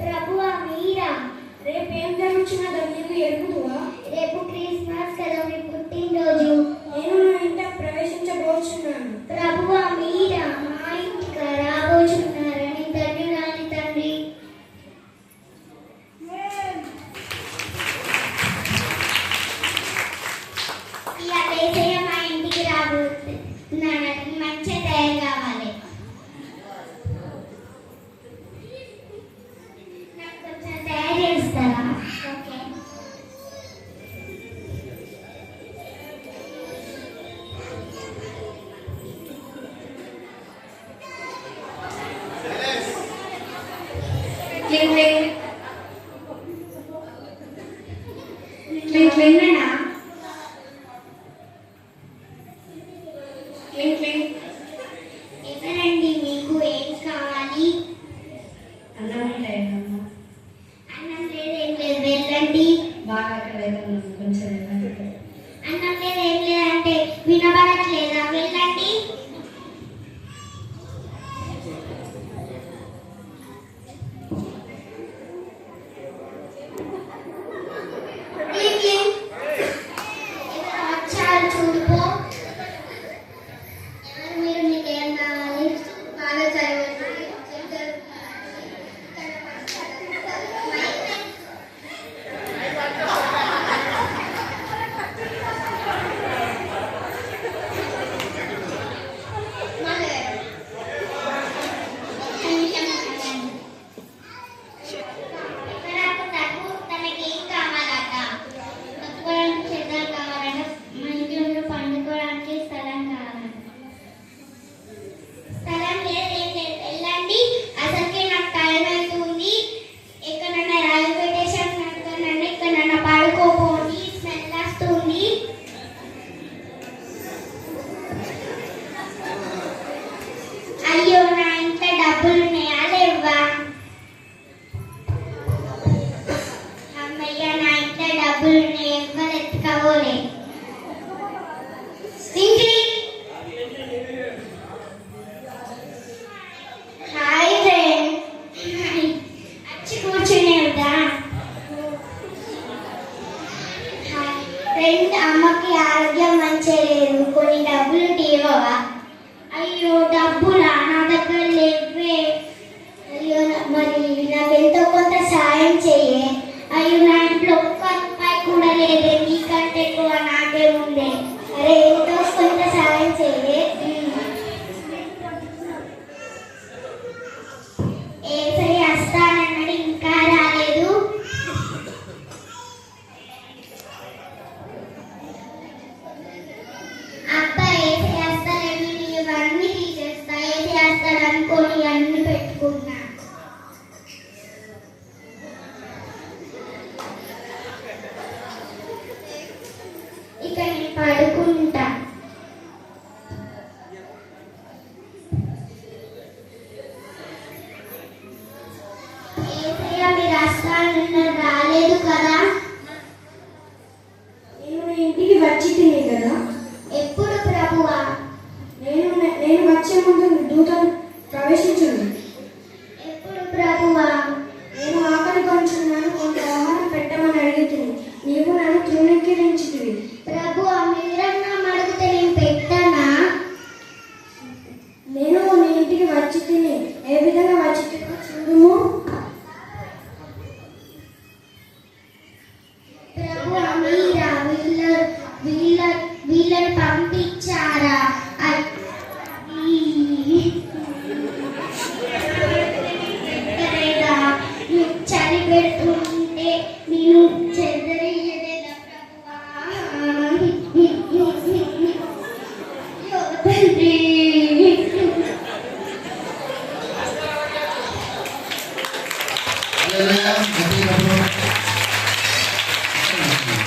ప్రభువా మీరా? రేపేం జరుగుతున్నదో నీకు ఎరుగుదువా? రేపు క్రిస్మస్ కదా, మీ పుట్టినరోజు. నేను నా ఇంట ప్రవేశించబోచున్నాను. ప్రభువా మీరా? మా ఇంటికి రాబోచున్నారని ధన్యురాలి తండ్రి. యేసయ్య మా ఇంటికి రాబోతున్నారని మంచి తయారు కావాలి. నాకు కొంచెం తయారు చేస్తారా? ఓకే. ఎవరండి? మీకు ఏం కావాలి? అన్నం లేదమ్మా. అన్నం లేదు, ఏం లేదు, వెళ్ళండి. బాగా లేదమ్మా, కొంచెం అన్నం లేదు, ఏం లేదంటే వినబడట్లేదా? వెళ్ళండి. ఎవరు వచ్చారు చూడుకో. ఎవరు మీరు? మీకేం కావాలి? బాగా చదవండి. తనకేం కావాలట? తప్పుకోవడానికి చేద్దాం కావాలట. మా ఇంట్లో పండుకోవడానికి స్థలం కావాలట. స్థలం లేదు, ఏం లేదు, వెళ్ళండి. అసలుకే నాకు టైం అవుతుంది. ఎక్కడన్నా రైల్వే స్టేషన్ నడుతున్నాను, ఎక్కడన్నా పడుకోపోండి. స్మెల్ వస్తుంది. అయ్యో, నా ఇంట్లో డబ్బులు ఉన్నాయా లేవా? అమ్మయ్య, నా ఇంట్లో డబ్బులు ఉన్నాయి. ఎవ్వరు ఎత్తుకోలే. Hi friend. వచ్చి కూర్చునేదా? ఫ్రెండ్, అమ్మకి ఆరోగ్యం మంచిగా లేదు, కొన్ని డబ్బులు తీవవా? అయ్యో, డబ్బులా? నా దగ్గర లేవే. అయ్యో, మరి నాకు ఎంతో కొంత సాయం చెయ్యే. అయ్యో, నా ఇంట్లో ఒక్క రూపాయి కూడా లేదే. నీకంటే ఎక్కువ నాకే ఉందే. అరే, ఎంతో కొంత సాయం చెయ్యే. ఏసై వస్తానన్నాడు, ఇంకా రాలేదు. అబ్బా, ఏసై వస్తానని ఇవన్నీ తీసేస్తా. ఏసై వస్తాడు అనుకోని అన్ని పెట్టుకున్నా. ఇక నేను పడుకుంటా. ఏసయ్య, మీరు వస్తానన్నారు, రాలేదు కదా? నేను నీ ఇంటికి వచ్చి తినే కదా. ఎప్పుడు ప్రభువా? నేను వచ్చే ముందు దూతను ప్రవేశించును. ఎప్పుడు ప్రభువా? నేను ఆకలి కొంచున్నాను, కొంత ఆహారం పెట్టమని అడిగితిని. నీవు నన్ను తృణీకరించితివి. ప్రభువా, మీరన్నా అడిగితే నేను పెట్టానా? నేను నీ ఇంటికి వచ్చి తిని ఏ విధంగా వచ్చి తినో చూడుము. ప్రభువా మీరా? వీళ్ళని పంపించారా? పెట్టలేదా? మీకు చలి పెడుతుంది.